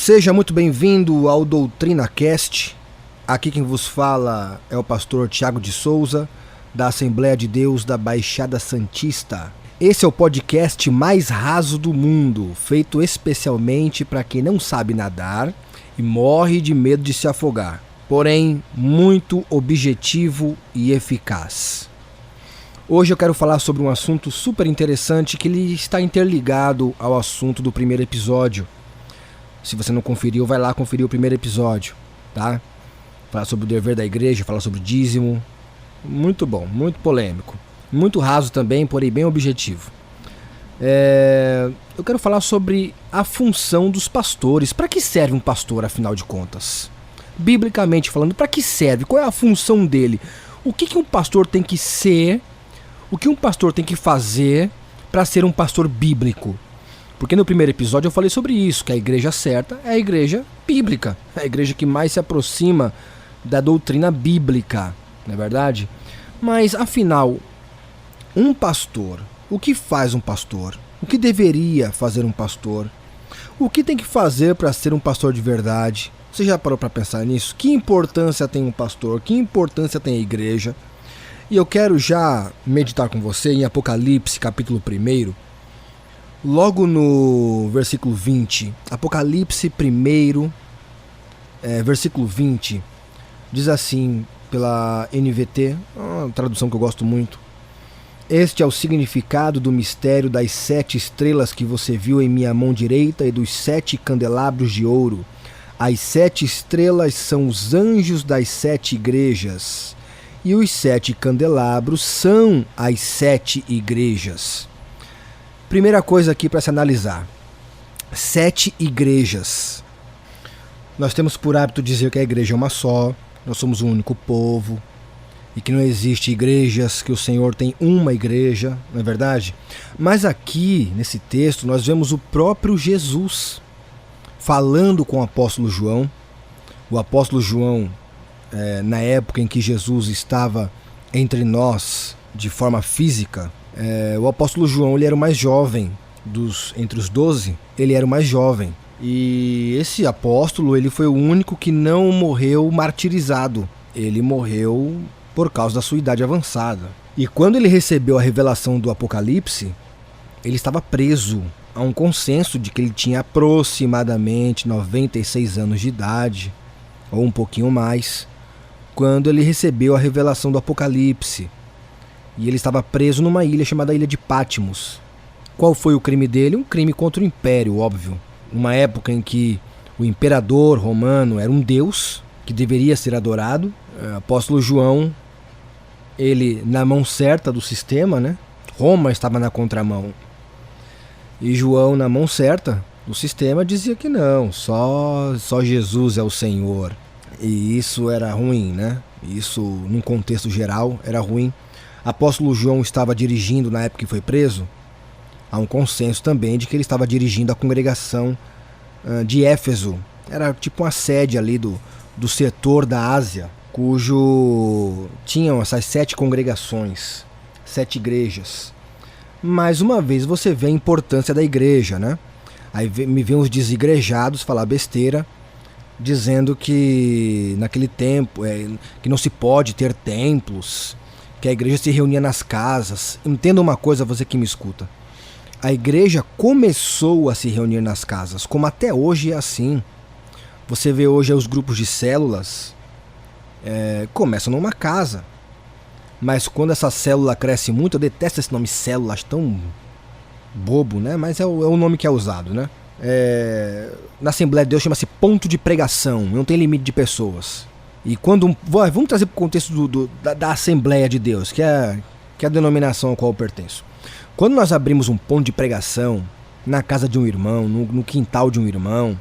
Seja muito bem-vindo ao DoutrinaCast. Aqui quem vos fala é o pastor Tiago de Souza, da Assembleia de Deus da Baixada Santista. Esse é o podcast mais raso do mundo, feito especialmente para quem não sabe nadar e morre de medo de se afogar, porém muito objetivo e eficaz. Hoje eu quero falar sobre um assunto super interessante que ele está interligado ao assunto do primeiro episódio. Se você não conferiu, vai lá conferir o primeiro episódio, tá? Falar sobre o dever da igreja, falar sobre o dízimo. Muito bom, muito polêmico. Muito raso também, porém bem objetivo. Eu quero falar sobre a função dos pastores. Para que serve um pastor, afinal de contas? Biblicamente falando, para que serve? Qual é a função dele? O que um pastor tem que ser? O que um pastor tem que fazer para ser um pastor bíblico? Porque no primeiro episódio eu falei sobre isso, que a igreja certa é a igreja bíblica. É a igreja que mais se aproxima da doutrina bíblica, não é verdade? Mas, afinal, um pastor, o que faz um pastor? O que deveria fazer um pastor? O que tem que fazer para ser um pastor de verdade? Você já parou para pensar nisso? Que importância tem um pastor? Que importância tem a igreja? E eu quero já meditar com você em Apocalipse, capítulo 1, logo no versículo 20. Apocalipse 1, versículo 20, diz assim, pela NVT, uma tradução que eu gosto muito: Este é o significado do mistério das 7 estrelas que você viu em minha mão direita e dos 7 candelabros de ouro. As 7 estrelas são os anjos das 7 igrejas, e os 7 candelabros são as 7 igrejas. Primeira coisa aqui para se analisar: 7 igrejas. Nós temos por hábito dizer que a igreja é uma só, nós somos um único povo, e que não existe igrejas, que o Senhor tem uma igreja, não é verdade? Mas aqui, nesse texto, nós vemos o próprio Jesus falando com o apóstolo João. O apóstolo João, na época em que Jesus estava entre nós de forma física, o apóstolo João ele era o mais jovem entre os 12, ele era o mais jovem. E esse apóstolo ele foi o único que não morreu martirizado. Ele morreu por causa da sua idade avançada. E quando ele recebeu a revelação do Apocalipse, ele estava preso a um consenso de que ele tinha aproximadamente 96 anos de idade, ou um pouquinho mais, quando ele recebeu a revelação do Apocalipse. E ele estava preso numa ilha chamada Ilha de Patmos. Qual foi o crime dele? Um crime contra o império, óbvio. Numa época em que o imperador romano era um deus que deveria ser adorado. O apóstolo João, ele na mão certa do sistema, né? Roma estava na contramão. E João, na mão certa do sistema, dizia que não, só Jesus é o Senhor. E isso era ruim, né? Isso, num contexto geral, era ruim. Apóstolo João estava dirigindo, na época que foi preso, há um consenso também de que ele estava dirigindo a congregação de Éfeso. Era tipo uma sede ali do setor da Ásia, cujo tinham essas 7 congregações, 7 igrejas. Mais uma vez você vê a importância da igreja, né? Aí me vem os desigrejados falar besteira, dizendo que naquele tempo que não se pode ter templos, que a igreja se reunia nas casas. Entenda uma coisa, você que me escuta: a igreja começou a se reunir nas casas, como até hoje é assim. Você vê hoje os grupos de células, começam numa casa, mas quando essa célula cresce muito, eu detesto esse nome célula, acho tão bobo, né? Mas é o nome que é usado, né? Na Assembleia de Deus chama-se ponto de pregação, não tem limite de pessoas. E quando vamos trazer para o contexto da Assembleia de Deus, que é a denominação a qual eu pertenço. Quando nós abrimos um ponto de pregação na casa de um irmão, no quintal de um irmão,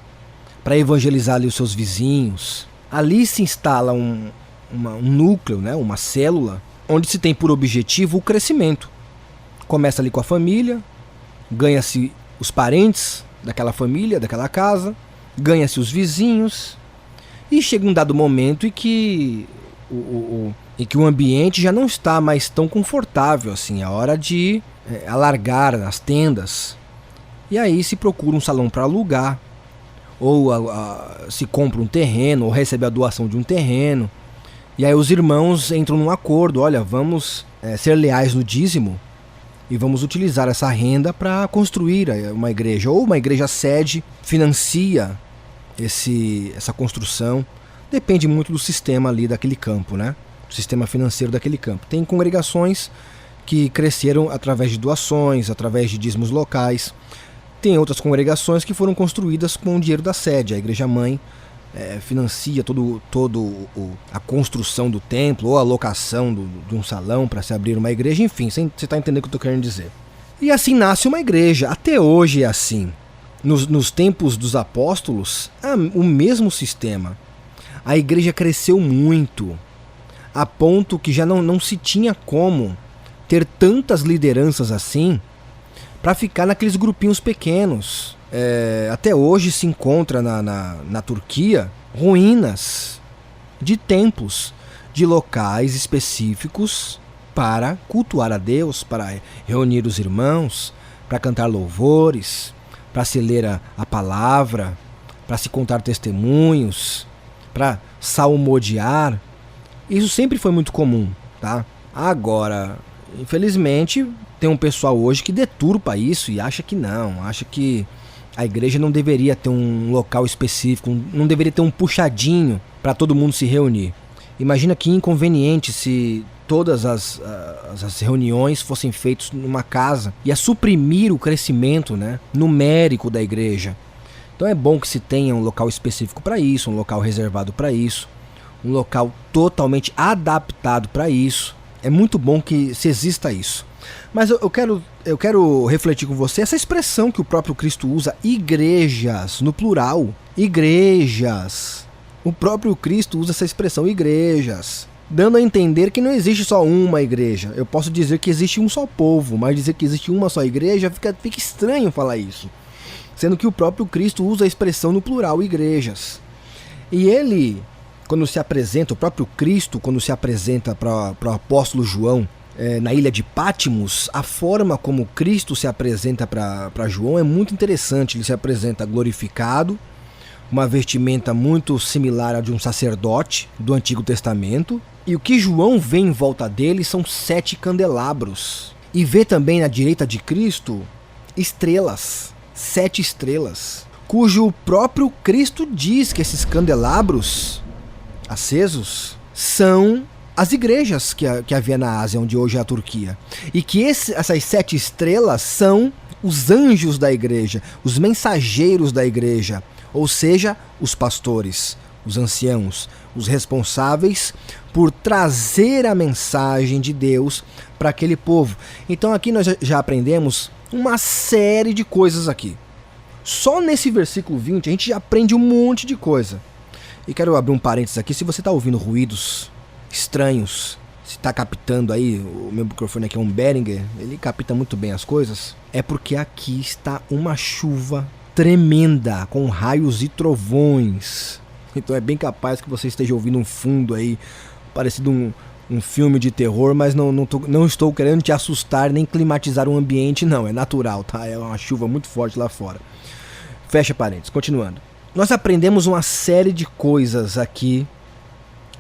para evangelizar ali os seus vizinhos, ali se instala um núcleo, né, uma célula, onde se tem por objetivo o crescimento. Começa ali com a família, ganha-se os parentes daquela família, daquela casa, ganha-se os vizinhos, e chega um dado momento em que o ambiente já não está mais tão confortável assim, é hora de alargar as tendas. E aí se procura um salão para alugar, ou se compra um terreno, ou recebe a doação de um terreno. E aí os irmãos entram num acordo, olha, vamos ser leais no dízimo e vamos utilizar essa renda para construir uma igreja. Ou uma igreja sede financia essa construção. Depende muito do sistema ali daquele campo, né? O sistema financeiro daquele campo. Tem congregações que cresceram através de doações, através de dízimos locais. Tem outras congregações que foram construídas com o dinheiro da sede. A igreja-mãe financia a construção do templo ou a locação de um salão para se abrir uma igreja. Enfim, você está entendendo o que eu estou querendo dizer. E assim nasce uma igreja. Até hoje é assim. Nos tempos dos apóstolos, o mesmo sistema. A igreja cresceu muito, a ponto que já não se tinha como ter tantas lideranças assim para ficar naqueles grupinhos pequenos. Até hoje se encontra na Turquia ruínas de templos, de locais específicos para cultuar a Deus, para reunir os irmãos, para cantar louvores, para se ler a palavra, para se contar testemunhos, para salmodiar. Isso sempre foi muito comum, tá? Agora, infelizmente, tem um pessoal hoje que deturpa isso e acha que não, acha que a igreja não deveria ter um local específico, não deveria ter um puxadinho para todo mundo se reunir. Imagina que inconveniente se todas as reuniões fossem feitas numa casa. Ia suprimir o crescimento, né, numérico da igreja. Então é bom que se tenha um local específico para isso, um local reservado para isso, um local totalmente adaptado para isso. É muito bom que se exista isso. Mas eu quero refletir com você essa expressão que o próprio Cristo usa, igrejas, no plural. Igrejas. O próprio Cristo usa essa expressão, igrejas, dando a entender que não existe só uma igreja. Eu posso dizer que existe um só povo, mas dizer que existe uma só igreja fica estranho falar isso. Sendo que o próprio Cristo usa a expressão no plural, igrejas. E ele, quando se apresenta, o próprio Cristo, quando se apresenta para o apóstolo João, na ilha de Pátimos, a forma como Cristo se apresenta para João é muito interessante. Ele se apresenta glorificado, uma vestimenta muito similar à de um sacerdote do Antigo Testamento. E o que João vê em volta dele são 7 candelabros. E vê também na direita de Cristo estrelas, 7 estrelas, cujo próprio Cristo diz que esses candelabros acesos são as igrejas que havia na Ásia, onde hoje é a Turquia. E que essas 7 estrelas são os anjos da igreja, os mensageiros da igreja, ou seja, os pastores, os anciãos, os responsáveis por trazer a mensagem de Deus para aquele povo. Então aqui nós já aprendemos uma série de coisas aqui. Só nesse versículo 20 a gente já aprende um monte de coisa. E quero abrir um parênteses aqui, se você está ouvindo ruídos estranhos, se está captando aí, o meu microfone aqui é um Behringer, ele capta muito bem as coisas, é porque aqui está uma chuva tremenda, com raios e trovões. Então é bem capaz que você esteja ouvindo um fundo aí, parecido um filme de terror, mas não estou querendo te assustar nem climatizar o ambiente, não, é natural, tá? É uma chuva muito forte lá fora. Fecha parênteses, continuando. Nós aprendemos uma série de coisas aqui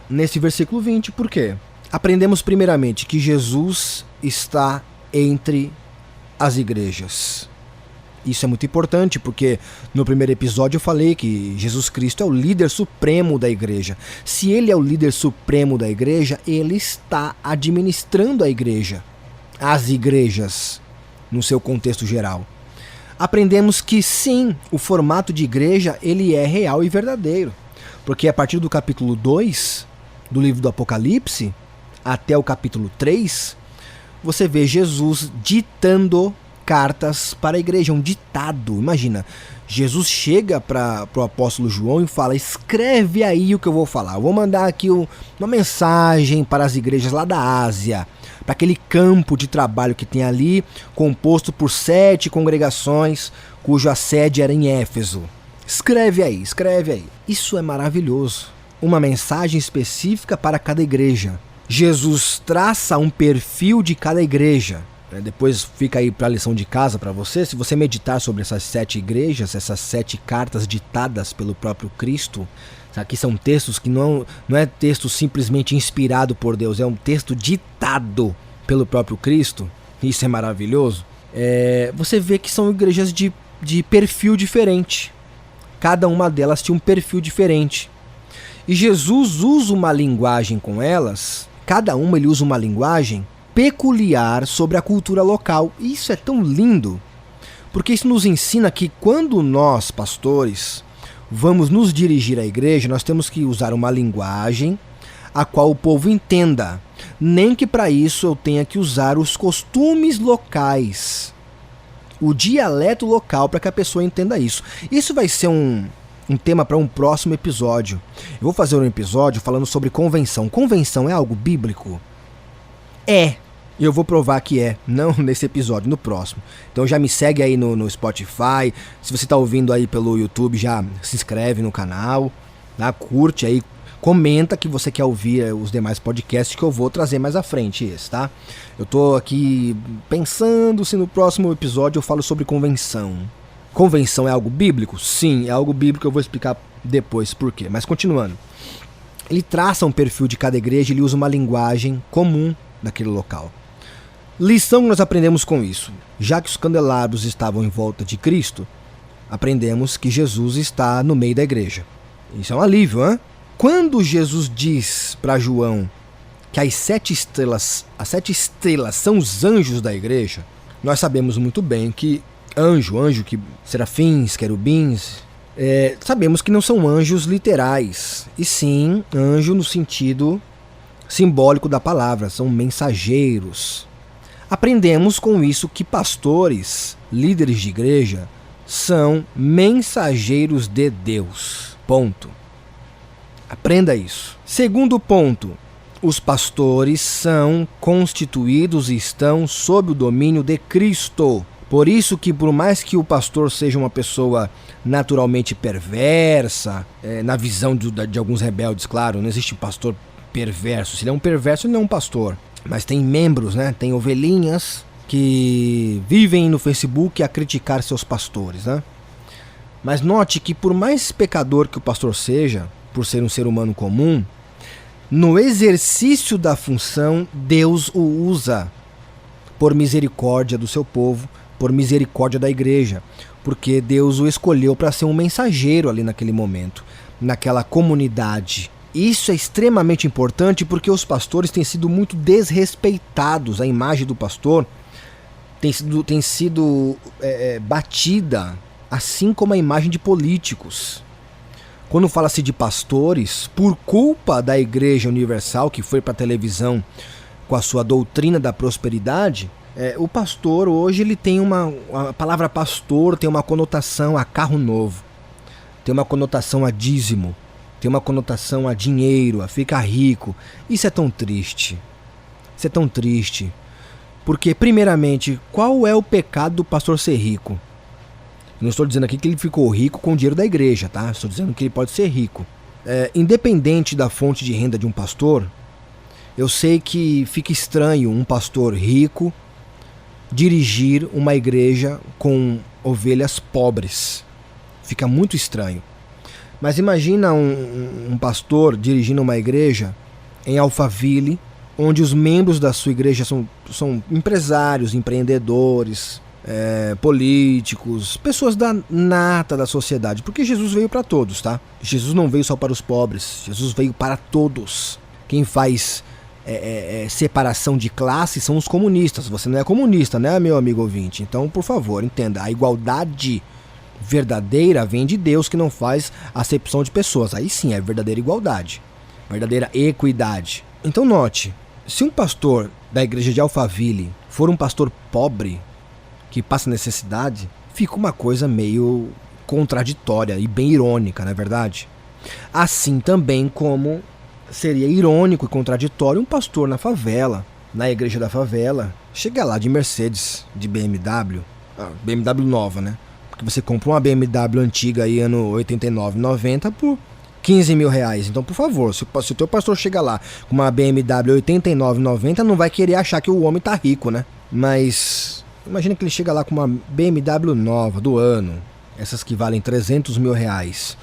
nesse versículo 20, por quê? Aprendemos primeiramente que Jesus está entre as igrejas. Isso é muito importante, porque no primeiro episódio eu falei que Jesus Cristo é o líder supremo da igreja. Se ele é o líder supremo da igreja, ele está administrando a igreja, as igrejas, no seu contexto geral. Aprendemos que sim, o formato de igreja ele é real e verdadeiro, porque a partir do capítulo 2 do livro do Apocalipse até o capítulo 3, você vê Jesus ditando cartas para a igreja, um ditado. Imagina, Jesus chega para o apóstolo João e fala, escreve aí o que eu vou falar. Eu vou mandar aqui uma mensagem para as igrejas lá da Ásia, para aquele campo de trabalho que tem ali, composto por 7 congregações, cuja sede era em Éfeso. Escreve aí, escreve aí. Isso é maravilhoso. Uma mensagem específica para cada igreja. Jesus traça um perfil de cada igreja. Depois fica aí para a lição de casa para você. Se você meditar sobre essas 7 igrejas, essas 7 cartas ditadas pelo próprio Cristo, aqui são textos que não é texto simplesmente inspirado por Deus, é um texto ditado pelo próprio Cristo. Isso é maravilhoso. Você vê que são igrejas de perfil diferente. Cada uma delas tinha um perfil diferente. E Jesus usa uma linguagem com elas, cada uma ele usa uma linguagem peculiar sobre a cultura local. E isso é tão lindo, porque isso nos ensina que quando nós, pastores, vamos nos dirigir à igreja, nós temos que usar uma linguagem a qual o povo entenda. Nem que para isso eu tenha que usar os costumes locais, o dialeto local, para que a pessoa entenda isso. Isso vai ser um tema para um próximo episódio. Eu vou fazer um episódio falando sobre convenção. Convenção é algo bíblico? E eu vou provar que não nesse episódio, no próximo. Então já me segue aí no Spotify. Se você está ouvindo aí pelo YouTube, já se inscreve no canal, tá? Curte aí, comenta que você quer ouvir os demais podcasts que eu vou trazer mais à frente, tá? Eu tô aqui pensando se no próximo episódio eu falo sobre convenção. Convenção é algo bíblico? Sim, é algo bíblico, eu vou explicar depois por quê. Mas continuando. Ele traça um perfil de cada igreja, ele usa uma linguagem comum daquele local. Lição que nós aprendemos com isso. Já que os candelabros estavam em volta de Cristo, aprendemos que Jesus está no meio da igreja. Isso é um alívio, hein? Quando Jesus diz para João que as 7 estrelas são os anjos da igreja, nós sabemos muito bem que anjo que serafins, querubins, sabemos que não são anjos literais, e sim anjo no sentido simbólico da palavra, são mensageiros. Aprendemos com isso que pastores, líderes de igreja, são mensageiros de Deus. Ponto. Aprenda isso. Segundo ponto, os pastores são constituídos e estão sob o domínio de Cristo. Por isso que por mais que o pastor seja uma pessoa naturalmente perversa, na visão de alguns rebeldes, claro, não existe pastor perverso. Se ele é um perverso, ele não é um pastor. Mas tem membros, né? Tem ovelhinhas que vivem no Facebook a criticar seus pastores, né? Mas note que por mais pecador que o pastor seja, por ser um ser humano comum, no exercício da função, Deus o usa por misericórdia do seu povo, por misericórdia da igreja, porque Deus o escolheu para ser um mensageiro ali naquele momento, naquela comunidade. Isso é extremamente importante porque os pastores têm sido muito desrespeitados. A imagem do pastor tem sido batida, assim como a imagem de políticos. Quando fala-se de pastores, por culpa da Igreja Universal, que foi para a televisão com a sua doutrina da prosperidade, o pastor hoje ele tem a palavra pastor tem uma conotação a carro novo, tem uma conotação a dízimo, tem uma conotação a dinheiro, a ficar rico. Isso é tão triste. Isso é tão triste. Porque, primeiramente, qual é o pecado do pastor ser rico? Eu não estou dizendo aqui que ele ficou rico com o dinheiro da igreja, tá? Estou dizendo que ele pode ser rico. Independente da fonte de renda de um pastor, eu sei que fica estranho um pastor rico dirigir uma igreja com ovelhas pobres. Fica muito estranho. Mas imagina um pastor dirigindo uma igreja em Alphaville, onde os membros da sua igreja são empresários, empreendedores, políticos, pessoas da nata da sociedade. Porque Jesus veio para todos, tá? Jesus não veio só para os pobres, Jesus veio para todos. Quem faz separação de classe são os comunistas. Você não é comunista, né, meu amigo ouvinte? Então, por favor, entenda, a igualdade verdadeira vem de Deus, que não faz acepção de pessoas. Aí sim é verdadeira igualdade, verdadeira equidade. Então note, se um pastor da igreja de Alphaville for um pastor pobre, que passa necessidade, fica uma coisa meio contraditória e bem irônica, não é verdade? Assim também como seria irônico e contraditório um pastor na favela, na igreja da favela, chegar lá de Mercedes, de BMW, BMW nova, né? Porque você compra uma BMW antiga aí, ano 89, 90, por 15 mil reais. Então, por favor, se o teu pastor chega lá com uma BMW 89,90, não vai querer achar que o homem tá rico, né? Mas imagina que ele chega lá com uma BMW nova do ano, essas que valem 300 mil reais,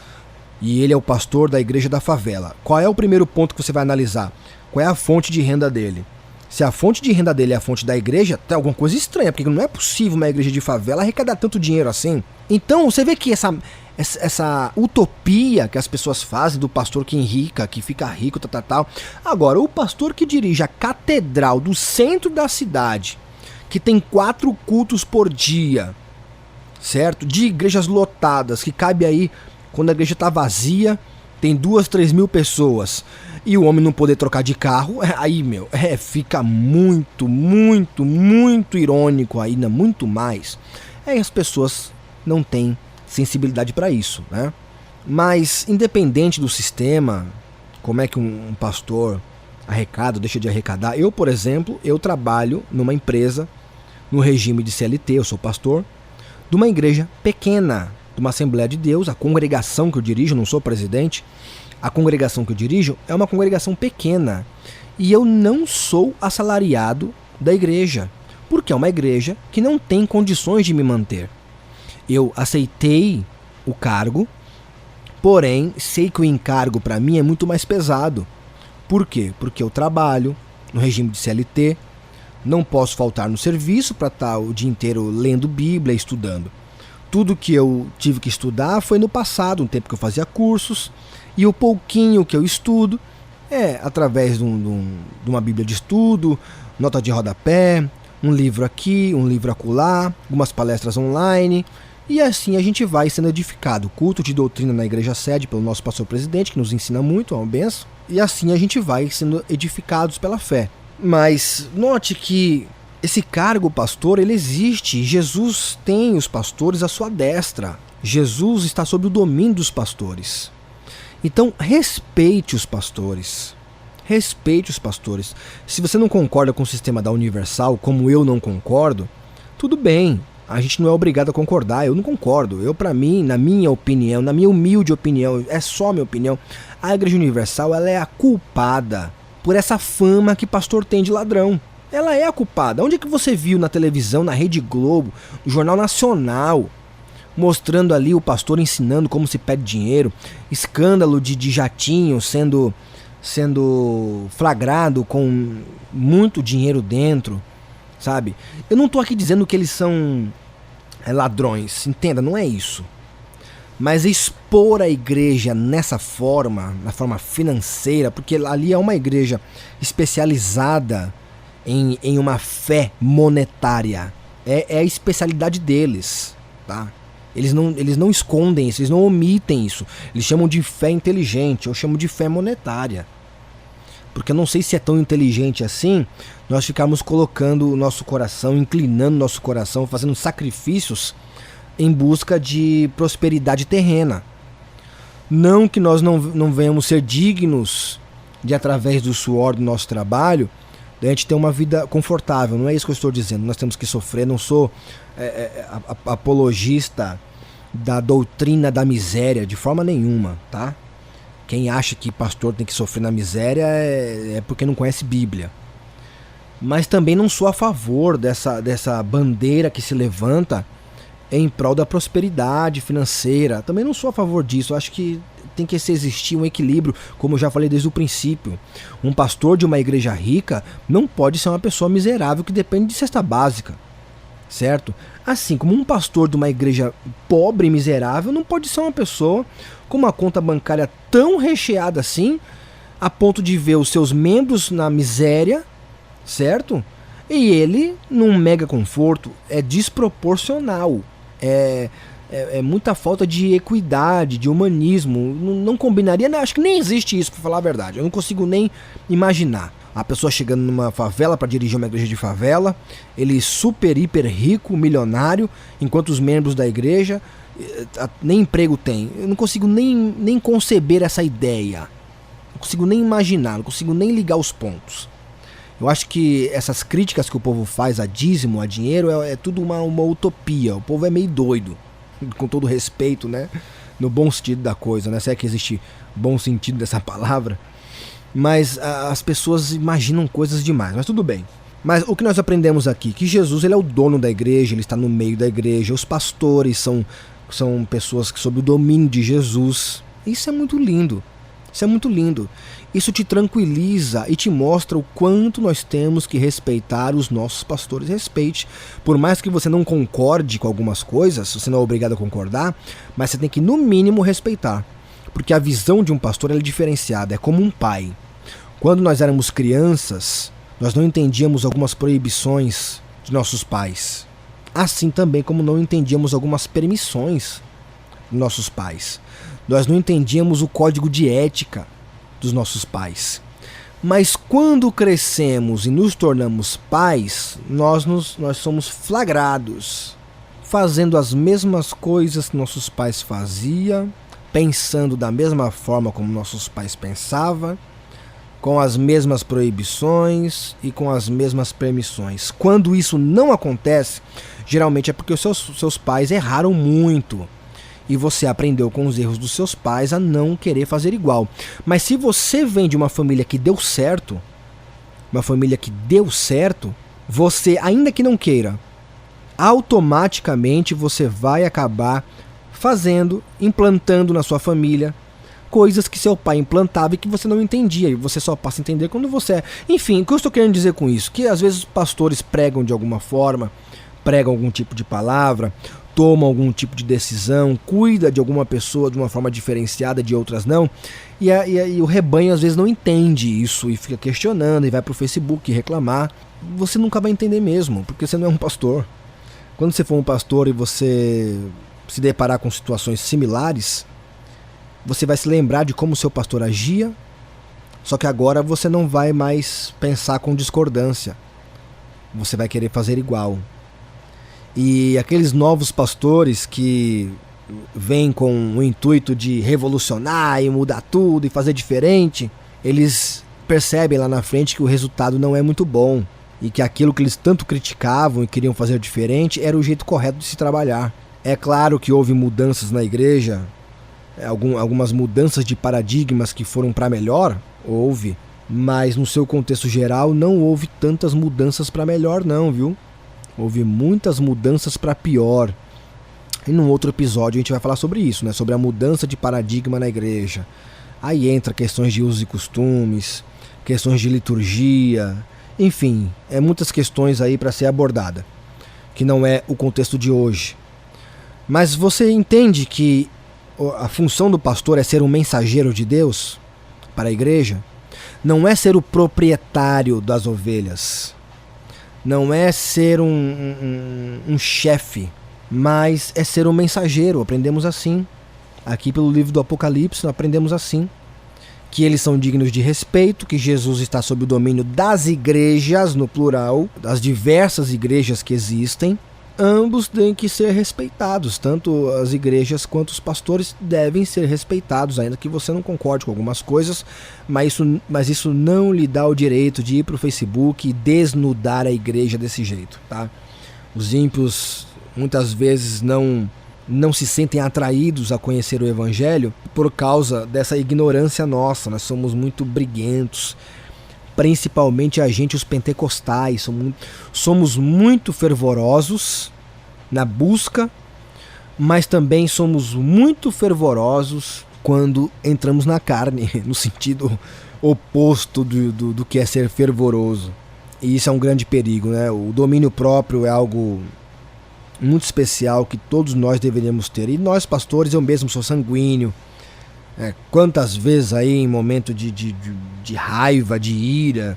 e ele é o pastor da igreja da favela. Qual é o primeiro ponto que você vai analisar? Qual é a fonte de renda dele? Se a fonte de renda dele é a fonte da igreja, tem alguma coisa estranha, porque não é possível uma igreja de favela arrecadar tanto dinheiro assim. Então, você vê que essa utopia que as pessoas fazem do pastor que enrica, que fica rico, tal. Agora, o pastor que dirige a catedral do centro da cidade, que tem 4 cultos por dia, certo? De igrejas lotadas, que cabe aí, quando a igreja está vazia, tem 2, 3 mil pessoas, e o homem não poder trocar de carro, aí, fica muito irônico ainda, muito mais. As pessoas não têm sensibilidade para isso, né? Mas, independente do sistema, como é que um pastor arrecada, deixa de arrecadar, eu, por exemplo, eu trabalho numa empresa, no regime de CLT, eu sou pastor, de uma igreja pequena, de uma Assembleia de Deus, a congregação que eu dirijo, não sou presidente, a congregação que eu dirijo é uma congregação pequena, e eu não sou assalariado da igreja, porque é uma igreja que não tem condições de me manter. Eu aceitei o cargo, porém sei que o encargo para mim é muito mais pesado. Por quê? Porque eu trabalho no regime de CLT, não posso faltar no serviço para estar o dia inteiro lendo Bíblia, estudando. Tudo que eu tive que estudar foi no passado, um tempo que eu fazia cursos, e o pouquinho que eu estudo é através de uma Bíblia de estudo, nota de rodapé, um livro aqui, um livro acolá, algumas palestras online, e assim a gente vai sendo edificado. Culto de doutrina na igreja sede pelo nosso pastor presidente, que nos ensina muito, é uma benção, e assim a gente vai sendo edificados pela fé. Mas note que esse cargo pastor, ele existe. Jesus tem os pastores à sua destra. Jesus está sob o domínio dos pastores. Então, respeite os pastores. Respeite os pastores. Se você não concorda com o sistema da Universal, como eu não concordo, tudo bem. A gente não é obrigado a concordar. Eu não concordo. Eu, para mim, na minha opinião, na minha humilde opinião, é só minha opinião, a Igreja Universal, ela é a culpada por essa fama que pastor tem de ladrão. Ela é a culpada. Onde é que você viu na televisão, na Rede Globo, no Jornal Nacional, mostrando ali o pastor ensinando como se pede dinheiro, escândalo de jatinho sendo flagrado com muito dinheiro dentro, sabe? Eu não tô aqui dizendo que eles são ladrões, entenda, não é isso. Mas expor a igreja nessa forma, na forma financeira, porque ali é uma igreja especializada em uma fé monetária. É a especialidade deles, tá? Eles não escondem isso, eles não omitem isso. Eles chamam de fé inteligente, eu chamo de fé monetária. Porque eu não sei se é tão inteligente assim nós ficarmos colocando o nosso coração, inclinando nosso coração, fazendo sacrifícios em busca de prosperidade terrena. Não que nós não venhamos ser dignos de, através do suor do nosso trabalho, a gente ter uma vida confortável. Não é isso que eu estou dizendo. Nós temos que sofrer. Não sou apologista da doutrina da miséria de forma nenhuma, tá? Quem acha que pastor tem que sofrer na miséria é porque não conhece Bíblia. Mas também não sou a favor dessa bandeira que se levanta em prol da prosperidade financeira. Também não sou a favor disso. Eu acho que tem que existir um equilíbrio, como eu já falei desde o princípio. Um pastor de uma igreja rica não pode ser uma pessoa miserável que depende de cesta básica, certo? Assim como um pastor de uma igreja pobre e miserável não pode ser uma pessoa com uma conta bancária tão recheada assim, a ponto de ver os seus membros na miséria, certo? E ele num mega conforto. É desproporcional. É muita falta de equidade, de humanismo. Não combinaria, né? Acho que nem existe isso, pra falar a verdade. Eu não consigo nem imaginar a pessoa chegando numa favela para dirigir uma igreja de favela, ele super, hiper rico, milionário, enquanto os membros da igreja nem emprego tem. Eu não consigo nem conceber essa ideia. Não consigo nem imaginar, não consigo nem ligar os pontos. Eu acho que essas críticas que o povo faz a dízimo, a dinheiro, é tudo uma utopia. O povo é meio doido, com todo respeito, né? no bom sentido da coisa, né? Se é que existe bom sentido dessa palavra. Mas as pessoas imaginam coisas demais, mas tudo bem. Mas o que nós aprendemos aqui? Que Jesus, ele é o dono da igreja, ele está no meio da igreja. Os pastores são pessoas que sob o domínio de Jesus. Isso é muito lindo. Isso é muito lindo. Isso te tranquiliza e te mostra o quanto nós temos que respeitar os nossos pastores. Respeite. Por mais que você não concorde com algumas coisas, você não é obrigado a concordar, mas você tem que, no mínimo, respeitar. Porque a visão de um pastor é diferenciada, é como um pai. Quando nós éramos crianças, nós não entendíamos algumas proibições de nossos pais. Assim também como não entendíamos algumas permissões dos nossos pais. Nós não entendíamos o código de ética dos nossos pais. Mas quando crescemos e nos tornamos pais, nós somos flagrados fazendo as mesmas coisas que nossos pais faziam, pensando da mesma forma como nossos pais pensavam, com as mesmas proibições e com as mesmas permissões. Quando isso não acontece, geralmente é porque os seus pais erraram muito e você aprendeu com os erros dos seus pais a não querer fazer igual. Mas se você vem de uma família que deu certo, você, ainda que não queira, automaticamente você vai acabar implantando na sua família coisas que seu pai implantava e que você não entendia, e você só passa a entender quando você Enfim, o que eu estou querendo dizer com isso? Que às vezes os pastores pregam de alguma forma, pregam algum tipo de palavra, tomam algum tipo de decisão, cuida de alguma pessoa de uma forma diferenciada, de outras não, e o rebanho às vezes não entende isso e fica questionando e vai pro Facebook reclamar. Você nunca vai entender mesmo, porque você não é um pastor. Quando você for um pastor e você se deparar com situações similares, você vai se lembrar de como seu pastor agia, só que agora você não vai mais pensar com discordância. Você vai querer fazer igual. E aqueles novos pastores que vêm com o intuito de revolucionar e mudar tudo e fazer diferente, eles percebem lá na frente que o resultado não é muito bom e que aquilo que eles tanto criticavam e queriam fazer diferente era o jeito correto de se trabalhar. É claro que houve mudanças na igreja, algumas mudanças de paradigmas que foram para melhor, houve, mas no seu contexto geral não houve tantas mudanças para melhor não, viu? Houve muitas mudanças para pior. E num outro episódio a gente vai falar sobre isso, né? Sobre a mudança de paradigma na igreja. Aí entra questões de usos e costumes, questões de liturgia, enfim, muitas questões aí para ser abordada, que não é o contexto de hoje. Mas você entende que a função do pastor é ser um mensageiro de Deus para a igreja? Não é ser o proprietário das ovelhas. Não é ser um chefe, mas é ser um mensageiro. Aprendemos assim. Aqui pelo livro do Apocalipse, aprendemos assim. Que eles são dignos de respeito, que Jesus está sob o domínio das igrejas, no plural, das diversas igrejas que existem. Ambos têm que ser respeitados, tanto as igrejas quanto os pastores devem ser respeitados, ainda que você não concorde com algumas coisas, mas isso não lhe dá o direito de ir para o Facebook e desnudar a igreja desse jeito, tá? Os ímpios muitas vezes não se sentem atraídos a conhecer o evangelho por causa dessa ignorância nossa. Nós somos muito briguentos, principalmente a gente, os pentecostais, somos muito fervorosos na busca, mas também somos muito fervorosos quando entramos na carne, no sentido oposto do que é ser fervoroso. E isso é um grande perigo, né? O domínio próprio é algo muito especial que todos nós deveríamos ter. E nós, pastores, eu mesmo sou sanguíneo. Quantas vezes aí em momento de raiva, de ira,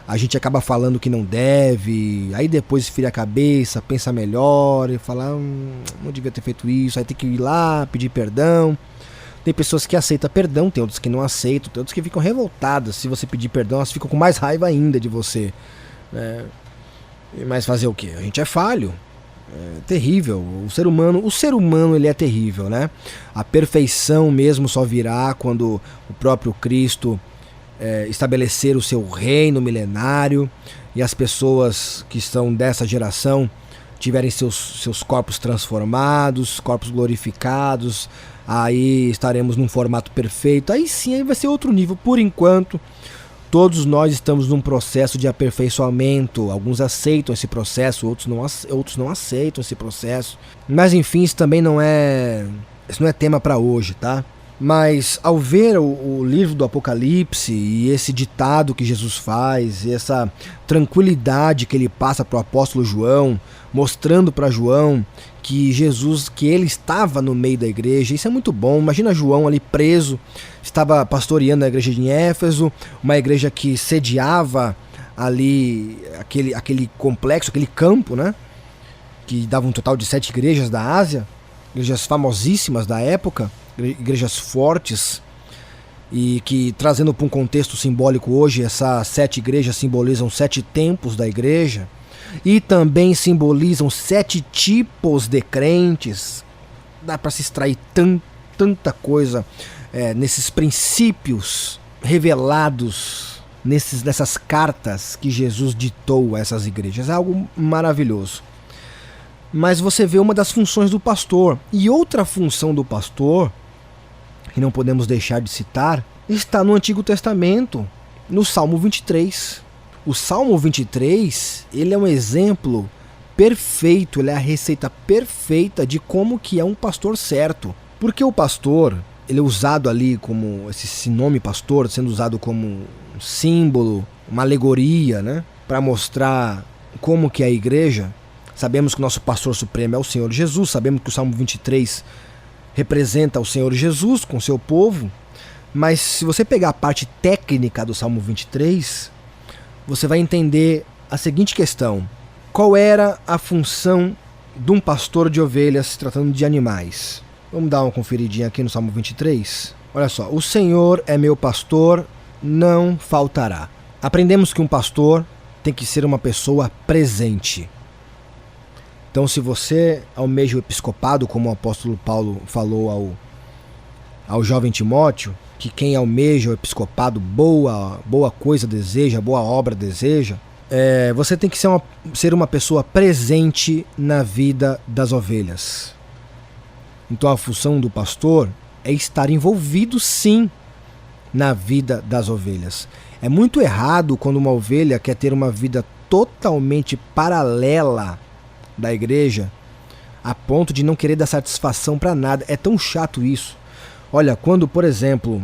a gente acaba falando que não deve, aí depois esfria a cabeça, pensa melhor e fala, não devia ter feito isso, aí tem que ir lá, pedir perdão. Tem pessoas que aceitam perdão, tem outros que não aceitam, tem outros que ficam revoltadas. Se você pedir perdão, elas ficam com mais raiva ainda de você. Mas fazer o quê? A gente é falho. É terrível. O ser humano ele é terrível, né? A perfeição mesmo só virá quando o próprio Cristo estabelecer o seu reino milenário e as pessoas que estão dessa geração tiverem seus corpos transformados, corpos glorificados, aí estaremos num formato perfeito. Aí sim, aí vai ser outro nível. Por enquanto, todos nós estamos num processo de aperfeiçoamento. Alguns aceitam esse processo, outros não aceitam esse processo. Mas enfim, isso não é tema para hoje, tá? Mas ao ver o livro do Apocalipse e esse ditado que Jesus faz, e essa tranquilidade que ele passa para o apóstolo João, mostrando para João que ele estava no meio da igreja, isso é muito bom. Imagina João ali preso, estava pastoreando a igreja de Éfeso, uma igreja que sediava ali aquele complexo, aquele campo, né? Que dava um total de 7 igrejas da Ásia, igrejas famosíssimas da época, igrejas fortes, e que, trazendo para um contexto simbólico hoje, essas 7 igrejas simbolizam 7 tempos da igreja, e também simbolizam 7 tipos de crentes. Dá para se extrair tanta coisa nesses princípios revelados, nessas cartas que Jesus ditou a essas igrejas. É algo maravilhoso. Mas você vê uma das funções do pastor. E outra função do pastor, que não podemos deixar de citar, está no Antigo Testamento, no Salmo 23. O Salmo 23, ele é um exemplo perfeito, ele é a receita perfeita de como que é um pastor certo. Porque o pastor, ele é usado ali como, esse nome pastor, sendo usado como um símbolo, uma alegoria, né, para mostrar como que é a igreja. Sabemos que o nosso pastor supremo é o Senhor Jesus, sabemos que o Salmo 23 representa o Senhor Jesus com seu povo, mas se você pegar a parte técnica do Salmo 23, você vai entender a seguinte questão: qual era a função de um pastor de ovelhas se tratando de animais? Vamos dar uma conferidinha aqui no Salmo 23? Olha só: o Senhor é meu pastor, não faltará. Aprendemos que um pastor tem que ser uma pessoa presente. Então, se você almeja o episcopado, como o apóstolo Paulo falou ao jovem Timóteo, que quem almeja o episcopado, boa coisa deseja, boa obra deseja, você tem que ser uma pessoa presente na vida das ovelhas. Então a função do pastor é estar envolvido, sim, na vida das ovelhas. É muito errado quando uma ovelha quer ter uma vida totalmente paralela da igreja, a ponto de não querer dar satisfação para nada. É tão chato isso. Olha, quando, por exemplo,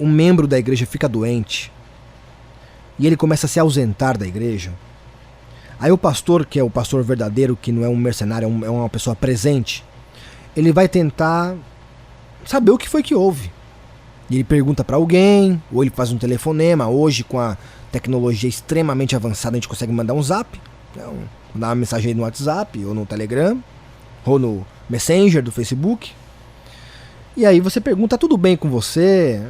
um membro da igreja fica doente e ele começa a se ausentar da igreja, aí o pastor, que é o pastor verdadeiro, que não é um mercenário, é uma pessoa presente, ele vai tentar saber o que foi que houve. E ele pergunta para alguém, ou ele faz um telefonema. Hoje, com a tecnologia extremamente avançada, a gente consegue mandar um zap, mandar uma mensagem aí no WhatsApp, ou no Telegram, ou no Messenger do Facebook. E aí você pergunta: tudo bem com você?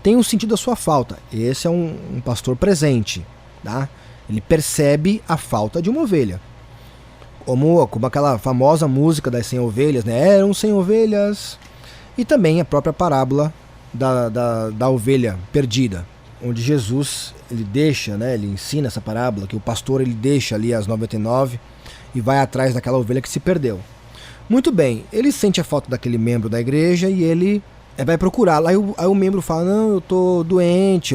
Tenho sentido a sua falta. Esse é um pastor presente, tá? Ele percebe a falta de uma ovelha. Como aquela famosa música das 100 ovelhas, né? Eram 100 ovelhas. E também a própria parábola da ovelha perdida, onde Jesus, ele deixa, né? Ele ensina essa parábola, que o pastor, ele deixa ali as 99 e vai atrás daquela ovelha que se perdeu. Muito bem, ele sente a falta daquele membro da igreja e ele vai procurá-lo. Aí o membro fala: não, eu tô doente,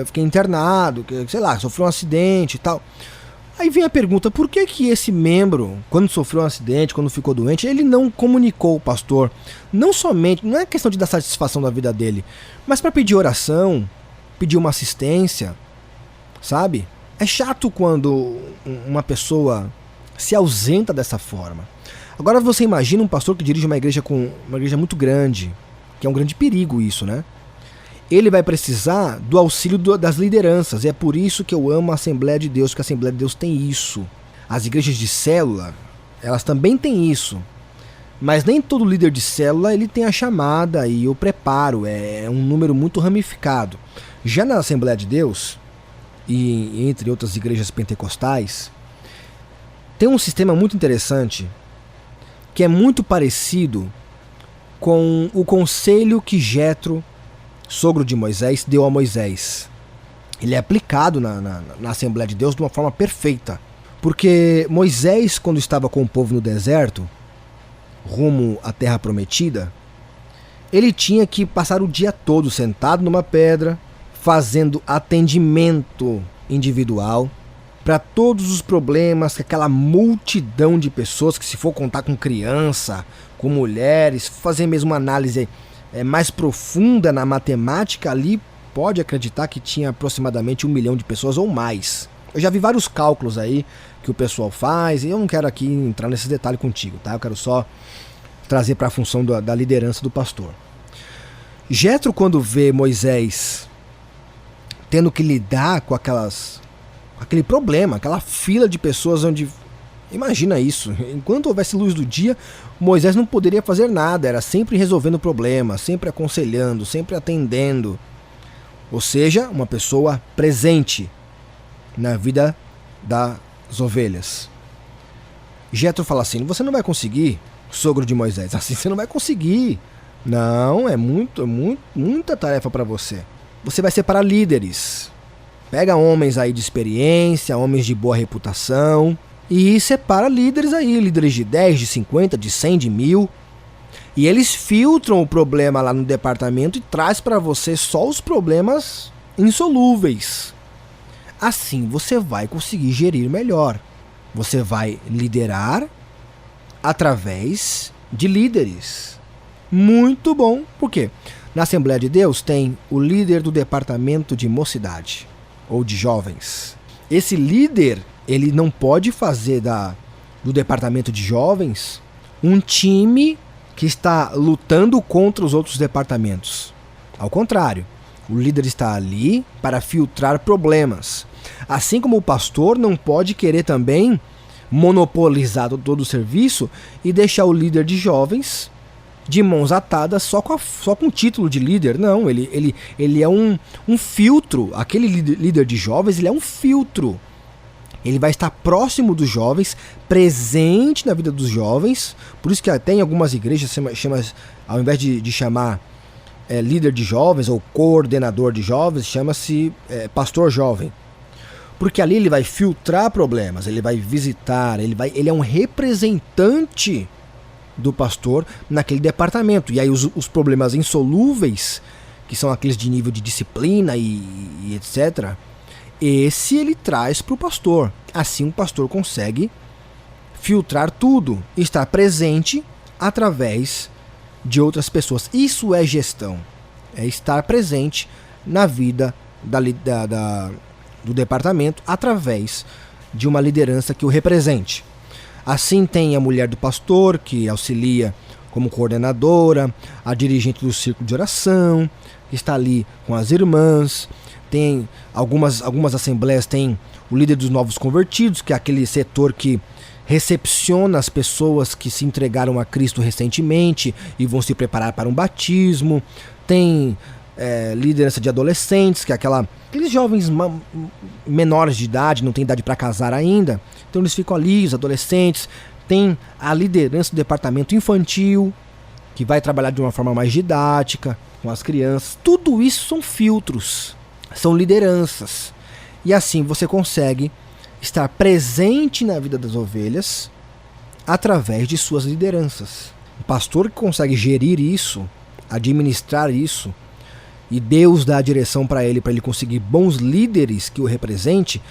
fiquei internado, sei lá, sofri um acidente e tal. Aí vem a pergunta: por que esse membro, quando sofreu um acidente, quando ficou doente, ele não comunicou o pastor? Não é questão de dar satisfação da vida dele, mas para pedir oração, pedir uma assistência, sabe? É chato quando uma pessoa se ausenta dessa forma. Agora você imagina um pastor que dirige uma igreja muito grande, que é um grande perigo isso, né? Ele vai precisar do auxílio das lideranças. E é por isso que eu amo a Assembleia de Deus, porque a Assembleia de Deus tem isso. As igrejas de célula, elas também têm isso. Mas nem todo líder de célula ele tem a chamada e o preparo. É um número muito ramificado. Já na Assembleia de Deus, e entre outras igrejas pentecostais, tem um sistema muito interessante, que é muito parecido com o conselho que Jetro, sogro de Moisés, deu a Moisés. Ele é aplicado na Assembleia de Deus de uma forma perfeita. Porque Moisés, quando estava com o povo no deserto, rumo à terra prometida, ele tinha que passar o dia todo sentado numa pedra, fazendo atendimento individual para todos os problemas que aquela multidão de pessoas, que se for contar com criança, com mulheres, fazer mesmo uma análise mais profunda na matemática, ali pode acreditar que tinha aproximadamente 1 milhão de pessoas ou mais. Eu já vi vários cálculos aí que o pessoal faz, e eu não quero aqui entrar nesse detalhe contigo, tá? Eu quero só trazer para a função da liderança do pastor. Jetro, quando vê Moisés tendo que lidar com aquele problema, aquela fila de pessoas onde... Imagina isso, enquanto houvesse luz do dia, Moisés não poderia fazer nada, era sempre resolvendo problemas, sempre aconselhando, sempre atendendo. Ou seja, uma pessoa presente na vida das ovelhas. Jetro fala assim: você não vai conseguir, sogro de Moisés, assim você não vai conseguir. Não, é muita tarefa para você. Você vai separar líderes. Pega homens aí de experiência, homens de boa reputação, e separa líderes aí, líderes de 10, de 50, de 100, de 1000. E eles filtram o problema lá no departamento e traz para você só os problemas insolúveis. Assim você vai conseguir gerir melhor. Você vai liderar através de líderes. Muito bom. Por quê? Na Assembleia de Deus tem o líder do departamento de mocidade ou de jovens. Esse líder, ele não pode fazer do departamento de jovens um time que está lutando contra os outros departamentos. Ao contrário, o líder está ali para filtrar problemas. Assim como o pastor não pode querer também monopolizar todo o serviço e deixar o líder de jovens de mãos atadas só com o título de líder. Não, ele é um filtro. Aquele líder de jovens, ele é um filtro. Ele vai estar próximo dos jovens, presente na vida dos jovens. Por isso que até em algumas igrejas, ao invés de chamar líder de jovens ou coordenador de jovens, chama-se pastor jovem. Porque ali ele vai filtrar problemas, ele vai visitar, ele é um representante do pastor naquele departamento. E aí os problemas insolúveis, que são aqueles de nível de disciplina e etc., esse ele traz para o pastor. Assim o pastor consegue filtrar tudo, estar presente através de outras pessoas. Isso é gestão, é estar presente na vida do departamento através de uma liderança que o represente. Assim tem a mulher do pastor, que auxilia como coordenadora, a dirigente do círculo de oração, que está ali com as irmãs. Tem algumas assembleias, tem o líder dos novos convertidos, que é aquele setor que recepciona as pessoas que se entregaram a Cristo recentemente e vão se preparar para um batismo. Tem liderança de adolescentes, que é aqueles jovens menores de idade, não tem idade para casar ainda, então eles ficam ali, os adolescentes. Tem a liderança do departamento infantil, que vai trabalhar de uma forma mais didática com as crianças. Tudo isso são filtros, são lideranças, e assim você consegue estar presente na vida das ovelhas através de suas lideranças. O pastor que consegue gerir isso, administrar isso, e Deus dá a direção para ele conseguir bons líderes que o represente,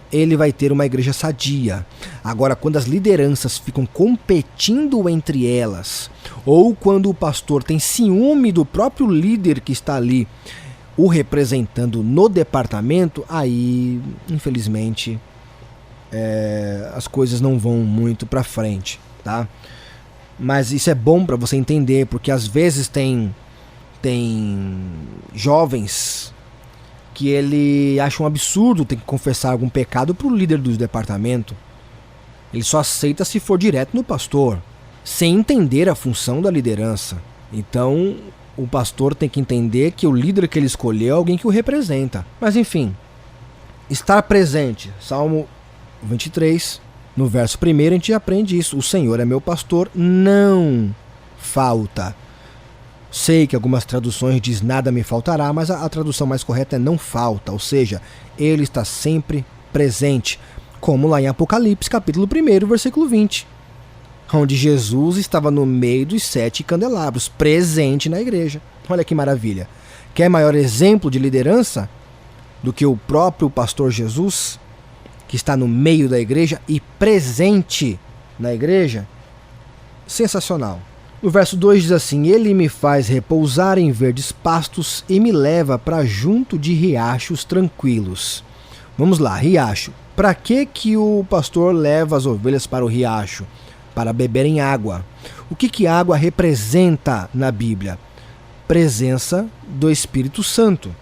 ele vai ter uma igreja sadia. Agora, quando as lideranças ficam competindo entre elas, ou quando o pastor tem ciúme do próprio líder que está ali o representando no departamento, aí, infelizmente, as coisas não vão muito para frente, tá? Mas isso é bom para você entender, porque às vezes tem jovens que ele acha um absurdo ter que confessar algum pecado para o líder do departamento. Ele só aceita se for direto no pastor, sem entender a função da liderança. Então, o pastor tem que entender que o líder que ele escolheu é alguém que o representa. Mas enfim, estar presente. Salmo 23, no verso 1, a gente aprende isso. O Senhor é meu pastor, não falta. Sei que algumas traduções diz nada me faltará, mas a tradução mais correta é não falta, ou seja, ele está sempre presente, como lá em Apocalipse, capítulo 1, versículo 20, onde Jesus estava no meio dos 7 candelabros, presente na igreja. Olha que maravilha. Quer maior exemplo de liderança do que o próprio pastor Jesus, que está no meio da igreja e presente na igreja? Sensacional. No verso 2 diz assim: ele me faz repousar em verdes pastos e me leva para junto de riachos tranquilos. Vamos lá, riacho. Para que o pastor leva as ovelhas para o riacho? Para beberem água. O que água representa na Bíblia? Presença do Espírito Santo.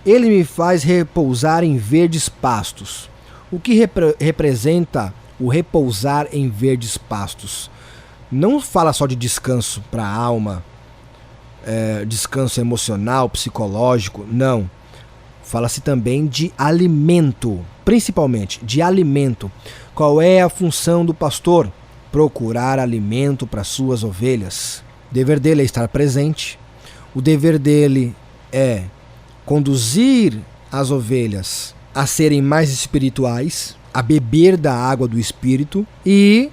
Ele me faz repousar em verdes pastos. O que representa o repousar em verdes pastos? Não fala só de descanso para a alma, descanso emocional, psicológico, não. Fala-se também de alimento, principalmente de alimento. Qual é a função do pastor? Procurar alimento para suas ovelhas. O dever dele é estar presente. O dever dele é conduzir as ovelhas a serem mais espirituais, a beber da água do Espírito e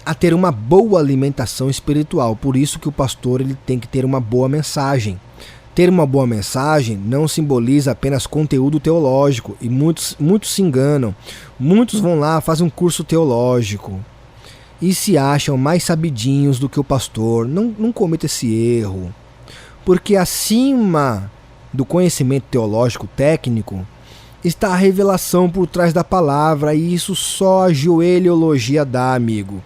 a ter uma boa alimentação espiritual. Por isso que o pastor ele tem que ter uma boa mensagem. Ter uma boa mensagem não simboliza apenas conteúdo teológico, e muitos se enganam. Muitos vão lá, fazem um curso teológico e se acham mais sabidinhos do que o pastor. Não cometa esse erro, porque acima do conhecimento teológico técnico está a revelação por trás da palavra, e isso só a joelhologia dá, amigo.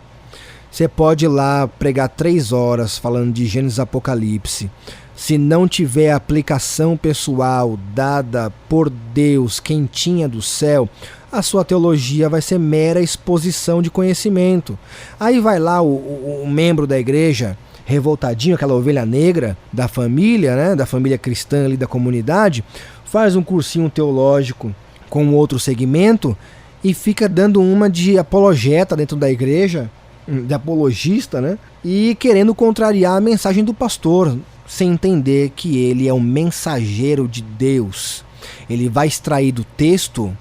Você pode ir lá pregar 3 horas falando de Gênesis e Apocalipse. Se não tiver aplicação pessoal dada por Deus, quentinha do céu, a sua teologia vai ser mera exposição de conhecimento. Aí vai lá o membro da igreja, revoltadinho, aquela ovelha negra da família, né, da família cristã ali da comunidade, faz um cursinho teológico com outro segmento e fica dando uma de apologeta dentro da igreja, de apologista, né? E querendo contrariar a mensagem do pastor, sem entender que ele é um mensageiro de Deus. Ele vai extrair do texto,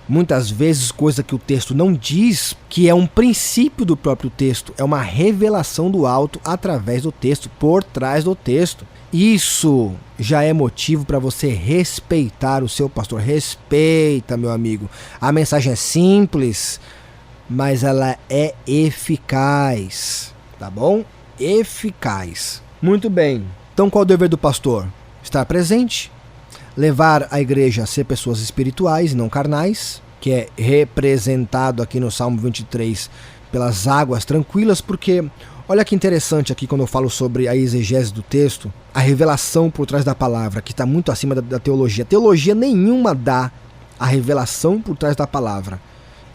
muitas vezes, coisa que o texto não diz, que é um princípio do próprio texto, é uma revelação do alto através do texto, por trás do texto. Isso já é motivo para você respeitar o seu pastor. Respeita, meu amigo. A mensagem é simples, mas ela é eficaz, tá bom? Eficaz. Muito bem. Então qual é o dever do pastor? Estar presente, levar a igreja a ser pessoas espirituais e não carnais, que é representado aqui no Salmo 23 pelas águas tranquilas, porque olha que interessante aqui quando eu falo sobre a exegese do texto, a revelação por trás da palavra, que está muito acima da teologia. Teologia nenhuma dá a revelação por trás da palavra.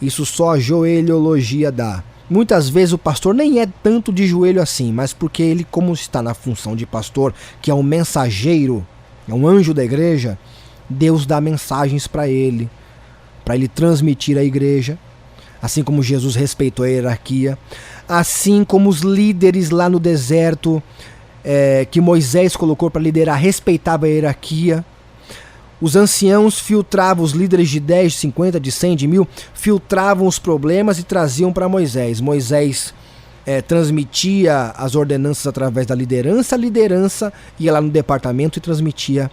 Isso só a joelhologia dá. Muitas vezes o pastor nem é tanto de joelho assim, mas porque ele, como está na função de pastor, que é um mensageiro, é um anjo da igreja, Deus dá mensagens para ele transmitir à igreja, assim como Jesus respeitou a hierarquia, assim como os líderes lá no deserto, que Moisés colocou para liderar, respeitava a hierarquia. Os anciãos filtravam, os líderes de 10, de 50, de 100, de 1000, filtravam os problemas e traziam para Moisés. Moisés transmitia as ordenanças através da liderança, a liderança ia lá no departamento e transmitia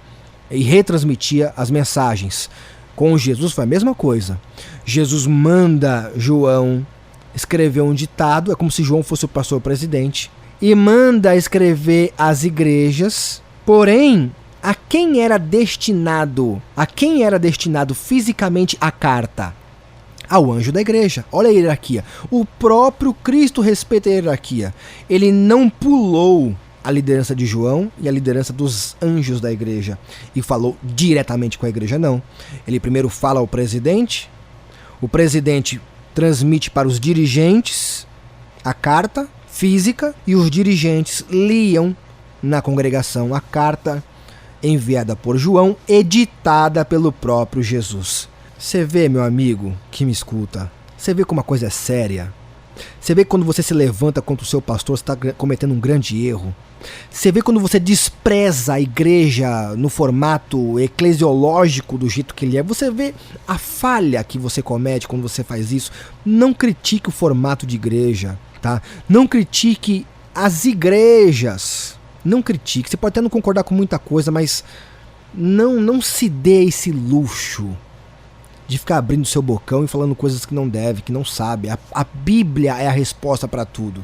e retransmitia as mensagens. Com Jesus foi a mesma coisa. Jesus manda João escrever um ditado, é como se João fosse o pastor presidente, e manda escrever as igrejas, porém, a quem era destinado fisicamente a carta? Ao anjo da igreja. Olha a hierarquia. O próprio Cristo respeita a hierarquia. Ele não pulou a liderança de João e a liderança dos anjos da igreja e falou diretamente com a igreja, não. Ele primeiro fala ao presidente, o presidente transmite para os dirigentes a carta física e os dirigentes liam na congregação a carta enviada por João, editada pelo próprio Jesus. Você vê, meu amigo que me escuta, você vê como a coisa é séria? Você vê que quando você se levanta contra o seu pastor, você está cometendo um grande erro. Você vê quando você despreza a igreja no formato eclesiológico do jeito que ele é, você vê a falha que você comete quando você faz isso. Não critique o formato de igreja, tá? Não critique as igrejas. Não critique. Você pode até não concordar com muita coisa, mas não se dê esse luxo de ficar abrindo seu bocão e falando coisas que não deve, que não sabe. A Bíblia é a resposta para tudo.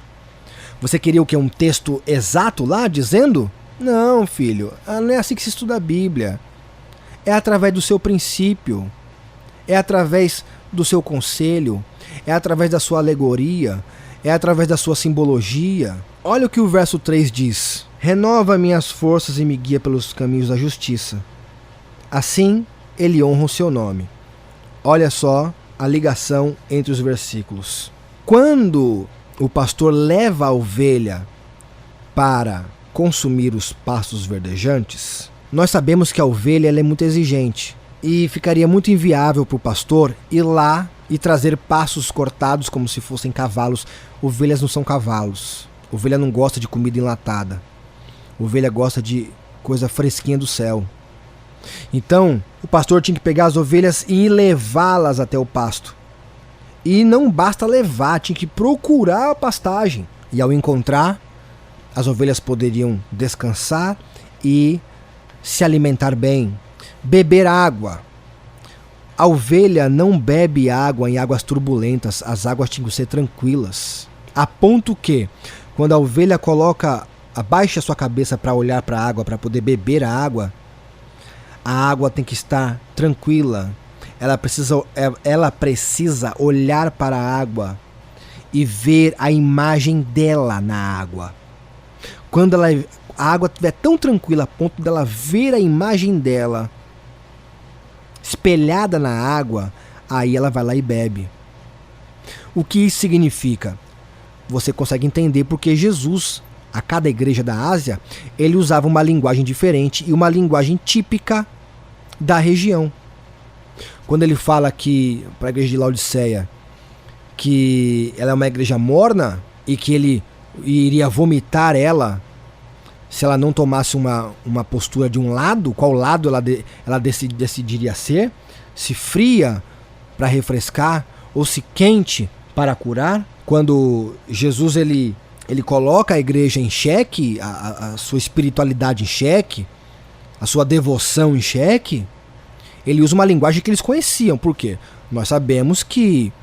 Você queria o quê? Um texto exato lá, dizendo? Não, filho, não é assim que se estuda a Bíblia. É através do seu princípio, é através do seu conselho, é através da sua alegoria, é através da sua simbologia. Olha o que o verso 3 diz: renova minhas forças e me guia pelos caminhos da justiça. Assim, ele honra o seu nome. Olha só a ligação entre os versículos. Quando o pastor leva a ovelha para consumir os pastos verdejantes, nós sabemos que a ovelha ela é muito exigente e ficaria muito inviável para o pastor ir lá e trazer pastos cortados como se fossem cavalos. Ovelhas não são cavalos. Ovelha não gosta de comida enlatada. Ovelha gosta de coisa fresquinha do céu. Então, o pastor tinha que pegar as ovelhas e levá-las até o pasto. E não basta levar, tinha que procurar a pastagem. E ao encontrar, as ovelhas poderiam descansar e se alimentar bem, beber água. A ovelha não bebe água em águas turbulentas, as águas tinham que ser tranquilas. A ponto que, quando a ovelha abaixa a sua cabeça para olhar para a água, para poder beber a água tem que estar tranquila. Ela precisa olhar para a água e ver a imagem dela na água. Quando a água estiver tão tranquila a ponto dela ver a imagem dela espelhada na água, aí ela vai lá e bebe. O que isso significa? Você consegue entender porque Jesus, a cada igreja da Ásia, ele usava uma linguagem diferente e uma linguagem típica da região. Quando ele fala que, para a igreja de Laodiceia, que ela é uma igreja morna e que ele iria vomitar ela se ela não tomasse uma postura de um lado, qual lado ela decidiria ser, se fria para refrescar ou se quente para curar. Quando Jesus ele coloca a igreja em xeque, a sua espiritualidade em xeque, a sua devoção em xeque, ele usa uma linguagem que eles conheciam. Por quê? Nós sabemos que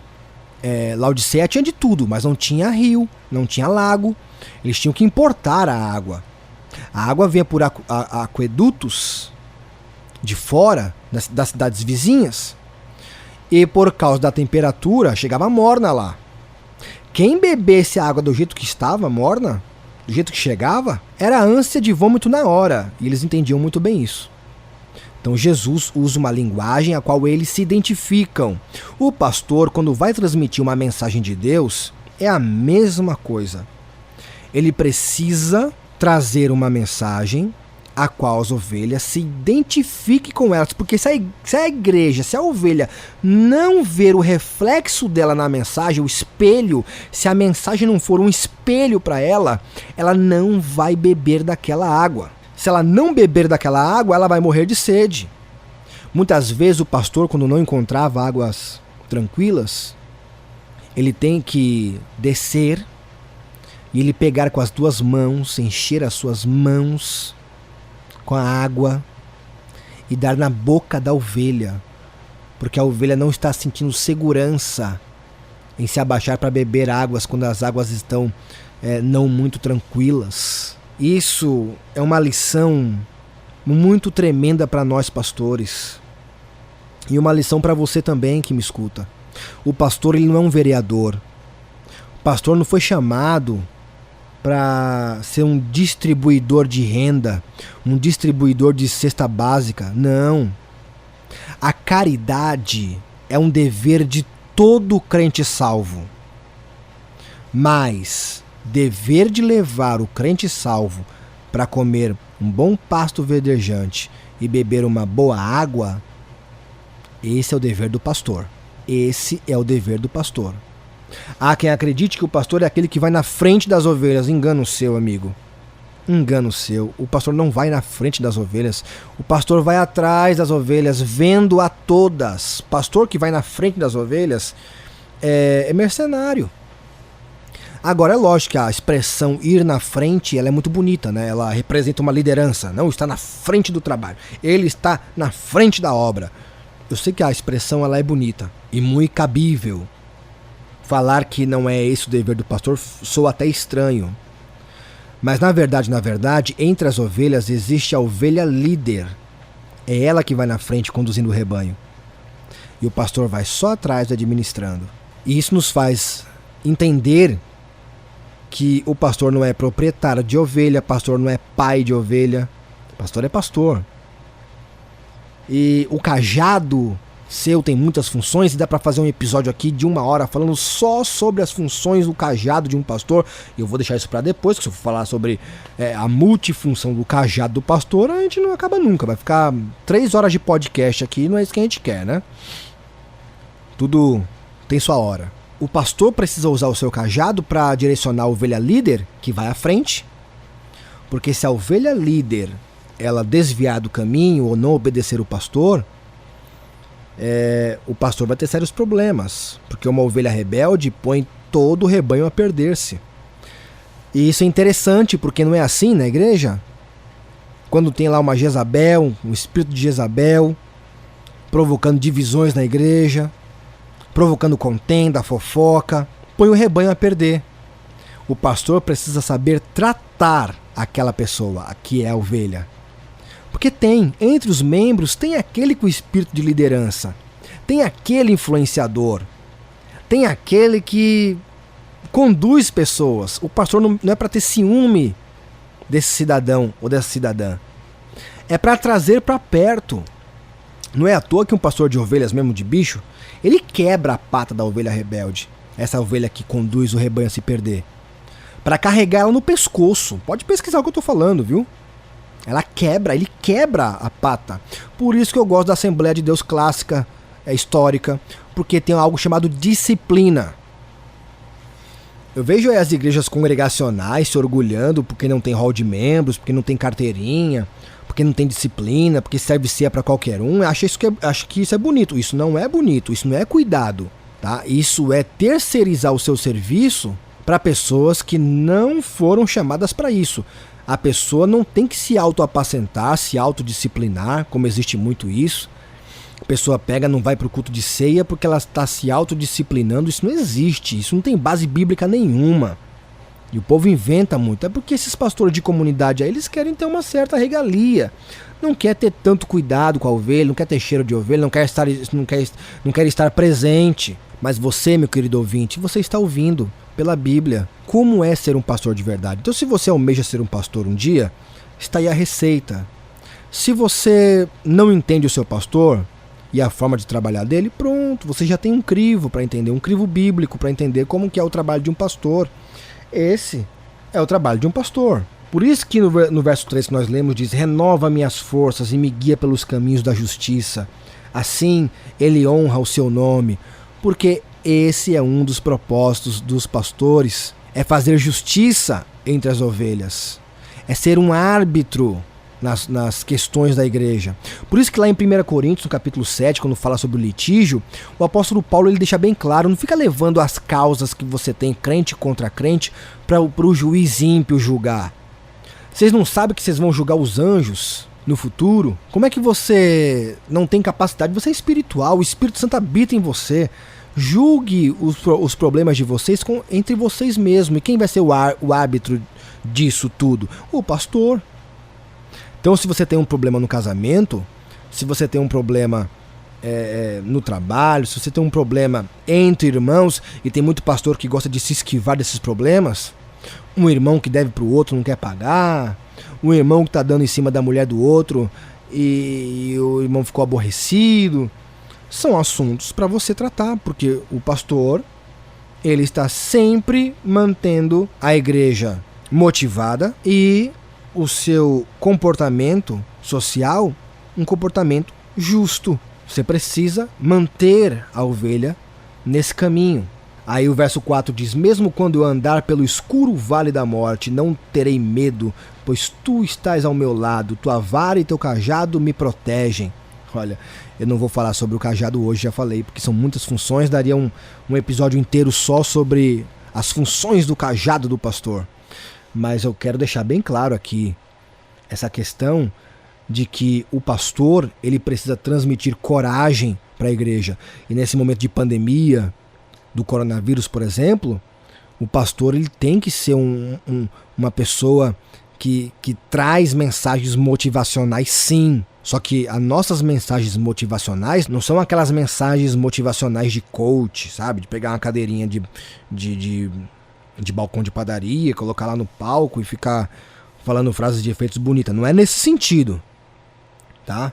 Laodiceia tinha de tudo, mas não tinha rio, não tinha lago. Eles tinham que importar a água. A água vinha por aquedutos de fora, das cidades vizinhas. E por causa da temperatura, chegava morna lá. Quem bebesse a água do jeito que estava, morna, do jeito que chegava, era ânsia de vômito na hora. E eles entendiam muito bem isso. Então Jesus usa uma linguagem a qual eles se identificam. O pastor, quando vai transmitir uma mensagem de Deus, é a mesma coisa. Ele precisa trazer uma mensagem a qual as ovelhas se identifiquem com elas. Porque se a igreja, se a ovelha não ver o reflexo dela na mensagem, o espelho, se a mensagem não for um espelho para ela, ela não vai beber daquela água. Se ela não beber daquela água, ela vai morrer de sede. Muitas vezes o pastor, quando não encontrava águas tranquilas, ele tem que descer e ele pegar com as duas mãos, encher as suas mãos com a água e dar na boca da ovelha, porque a ovelha não está sentindo segurança em se abaixar para beber águas quando as águas estão não muito tranquilas. Isso é uma lição muito tremenda para nós pastores e uma lição para você também que me escuta. O pastor ele não é um vereador. O pastor não foi chamado para ser um distribuidor de renda, um distribuidor de cesta básica. Não. A caridade é um dever de todo crente salvo. Mas dever de levar o crente salvo para comer um bom pasto verdejante e beber uma boa água, esse é o dever do pastor. Esse é o dever do pastor. Há quem acredite que o pastor é aquele que vai na frente das ovelhas. Engano seu, amigo. Engano seu. O pastor não vai na frente das ovelhas. O pastor vai atrás das ovelhas, vendo a todas. Pastor que vai na frente das ovelhas é mercenário. Agora é lógico que a expressão ir na frente, ela é muito bonita, né? Ela representa uma liderança. Não está na frente do trabalho. Ele está na frente da obra. Eu sei que a expressão ela é bonita e muito cabível. Falar que não é esse o dever do pastor soa até estranho. Mas na verdade, entre as ovelhas existe a ovelha líder. É ela que vai na frente conduzindo o rebanho. E o pastor vai só atrás administrando. E isso nos faz entender que o pastor não é proprietário de ovelha, pastor não é pai de ovelha. Pastor é pastor. E o cajado seu tem muitas funções e dá para fazer um episódio aqui de 1 hora falando só sobre as funções do cajado de um pastor. Eu vou deixar isso para depois, que se eu for falar sobre a multifunção do cajado do pastor, a gente não acaba nunca. Vai ficar 3 horas de podcast aqui, não é isso que a gente quer, né? Tudo tem sua hora. O pastor precisa usar o seu cajado para direcionar a ovelha líder, que vai à frente. Porque se a ovelha líder ela desviar do caminho ou não obedecer o pastor vai ter sérios problemas, porque uma ovelha rebelde põe todo o rebanho a perder-se. E isso é interessante, porque não é assim na igreja? Quando tem lá uma Jezabel, um espírito de Jezabel, provocando divisões na igreja, provocando contenda, fofoca, põe o rebanho a perder. O pastor precisa saber tratar aquela pessoa, que é a ovelha. Porque entre os membros, tem aquele com espírito de liderança, tem aquele influenciador, tem aquele que conduz pessoas. O pastor não é para ter ciúme desse cidadão ou dessa cidadã, é para trazer para perto. Não é à toa que um pastor de ovelhas, mesmo de bicho, ele quebra a pata da ovelha rebelde, essa ovelha que conduz o rebanho a se perder, para carregar ela no pescoço. Pode pesquisar o que eu estou falando, viu? Ele quebra a pata. Por isso que eu gosto da Assembleia de Deus clássica, histórica, porque tem algo chamado disciplina. Eu vejo aí as igrejas congregacionais se orgulhando porque não tem hall de membros, porque não tem carteirinha, porque não tem disciplina, porque serve ceia para qualquer um. Acho que isso é bonito. Isso não é bonito, isso não é cuidado, tá? Isso é terceirizar o seu serviço para pessoas que não foram chamadas para isso. A pessoa não tem que se autoapacentar, se autodisciplinar, como existe muito isso. A pessoa não vai para o culto de ceia porque ela está se autodisciplinando. Isso não existe, isso não tem base bíblica nenhuma. E o povo inventa muito. É porque esses pastores de comunidade aí, eles querem ter uma certa regalia. Não quer ter tanto cuidado com a ovelha, não quer ter cheiro de ovelha, não quer estar presente. Mas você, meu querido ouvinte, você está ouvindo pela Bíblia como é ser um pastor de verdade. Então, se você almeja ser um pastor um dia, está aí a receita. Se você não entende o seu pastor e a forma de trabalhar dele, pronto, você já tem um crivo para entender, um crivo bíblico para entender como que é o trabalho de um pastor. Esse é o trabalho de um pastor. Por isso que no verso 3 que nós lemos diz: renova minhas forças e me guia pelos caminhos da justiça. Assim ele honra o seu nome. Porque esse é um dos propósitos dos pastores, é fazer justiça entre as ovelhas, é ser um árbitro nas questões da igreja. Por isso que lá em 1 Coríntios, no capítulo 7, quando fala sobre o litígio, o apóstolo Paulo ele deixa bem claro, não fica levando as causas que você tem, crente contra crente, para o juiz ímpio julgar. Vocês não sabem que vocês vão julgar os anjos no futuro? Como é que você não tem capacidade? Você é espiritual, o Espírito Santo habita em você. Julgue os problemas de vocês entre vocês mesmos. E quem vai ser o árbitro disso tudo? O pastor. Então, se você tem um problema no casamento, se você tem um problema no trabalho, se você tem um problema entre irmãos, e tem muito pastor que gosta de se esquivar desses problemas, um irmão que deve para o outro não quer pagar, um irmão que está dando em cima da mulher do outro e o irmão ficou aborrecido, são assuntos para você tratar, porque o pastor ele está sempre mantendo a igreja motivada e o seu comportamento social um comportamento justo. Você precisa manter a ovelha nesse caminho. Aí o verso 4 diz: mesmo quando eu andar pelo escuro vale da morte, não terei medo, pois tu estás ao meu lado, tua vara e teu cajado me protegem. Olha, eu não vou falar sobre o cajado hoje, já falei, porque são muitas funções, daria um episódio inteiro só sobre as funções do cajado do pastor. Mas eu quero deixar bem claro aqui essa questão de que o pastor, ele precisa transmitir coragem para a igreja. E nesse momento de pandemia, do coronavírus, por exemplo, o pastor ele tem que ser uma pessoa que traz mensagens motivacionais, sim. Só que as nossas mensagens motivacionais não são aquelas mensagens motivacionais de coach, sabe? De pegar uma cadeirinha de balcão de padaria, colocar lá no palco e ficar falando frases de efeitos bonitas. Não é nesse sentido, tá?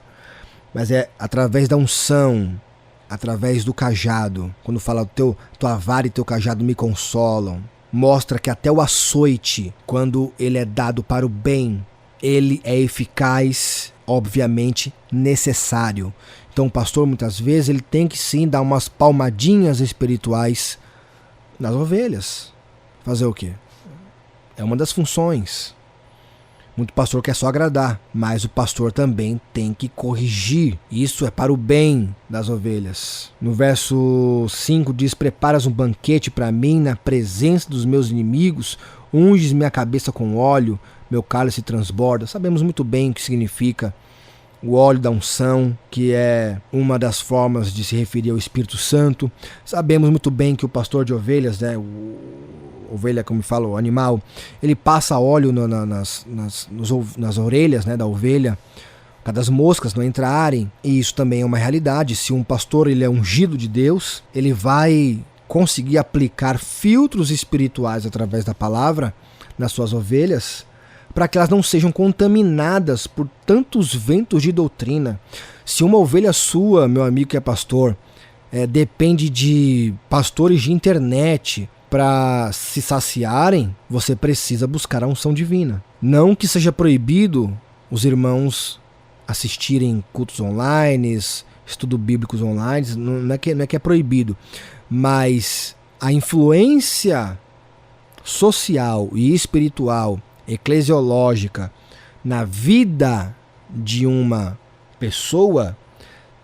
Mas é através da unção, através do cajado. Quando fala tua vara e teu cajado me consolam. Mostra que até o açoite, quando ele é dado para o bem, ele é eficaz, obviamente necessário. Então o pastor muitas vezes ele tem que sim dar umas palmadinhas espirituais nas ovelhas. Fazer o quê? É uma das funções. Muito pastor quer só agradar, mas o pastor também tem que corrigir. Isso é para o bem das ovelhas. No verso 5 diz: preparas um banquete para mim na presença dos meus inimigos, unges minha cabeça com óleo, meu cálice transborda. Sabemos muito bem o que significa o óleo da unção, que é uma das formas de se referir ao Espírito Santo. Sabemos muito bem que o pastor de ovelhas, né, ovelha, como fala, o animal, ele passa óleo nas orelhas, né, da ovelha, para das moscas não entrarem, e isso também é uma realidade. Se um pastor ele é ungido de Deus, ele vai conseguir aplicar filtros espirituais através da palavra nas suas ovelhas, para que elas não sejam contaminadas por tantos ventos de doutrina. Se uma ovelha sua, meu amigo que é pastor, depende de pastores de internet para se saciarem, você precisa buscar a unção divina. Não que seja proibido os irmãos assistirem cultos online, estudos bíblicos online, não é que é proibido, mas a influência social e espiritual, eclesiológica, na vida de uma pessoa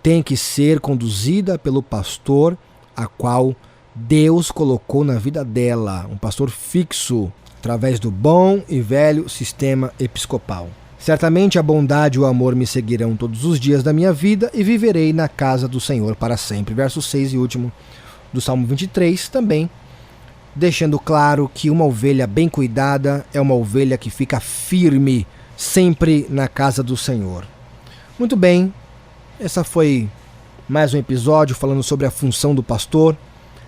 tem que ser conduzida pelo pastor a qual Deus colocou na vida dela, um pastor fixo, através do bom e velho sistema episcopal. Certamente a bondade e o amor me seguirão todos os dias da minha vida e viverei na casa do Senhor para sempre. Verso 6 e último do Salmo 23 também, deixando claro que uma ovelha bem cuidada é uma ovelha que fica firme sempre na casa do Senhor. Muito bem, essa foi mais um episódio falando sobre a função do pastor.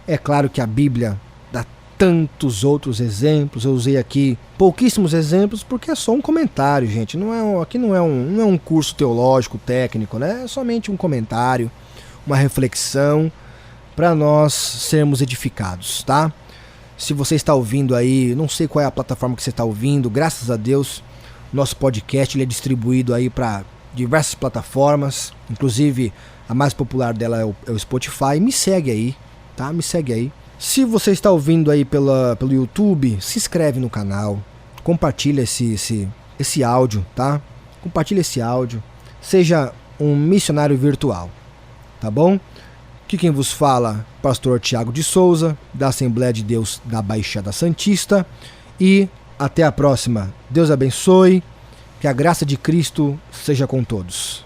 É claro que a Bíblia dá tantos outros exemplos, eu usei aqui pouquíssimos exemplos porque é só um comentário, gente. Aqui não é um curso teológico, técnico, né? É somente um comentário, uma reflexão para nós sermos edificados, tá? Se você está ouvindo aí, não sei qual é a plataforma que você está ouvindo, graças a Deus, nosso podcast ele é distribuído aí para diversas plataformas, inclusive a mais popular dela é o Spotify. Me segue aí, tá? Me segue aí. Se você está ouvindo aí pelo YouTube, se inscreve no canal, compartilha esse áudio, tá? Compartilha esse áudio, seja um missionário virtual, tá bom? Aqui quem vos fala, pastor Tiago de Souza, da Assembleia de Deus da Baixada Santista, e até a próxima. Deus abençoe, que a graça de Cristo seja com todos.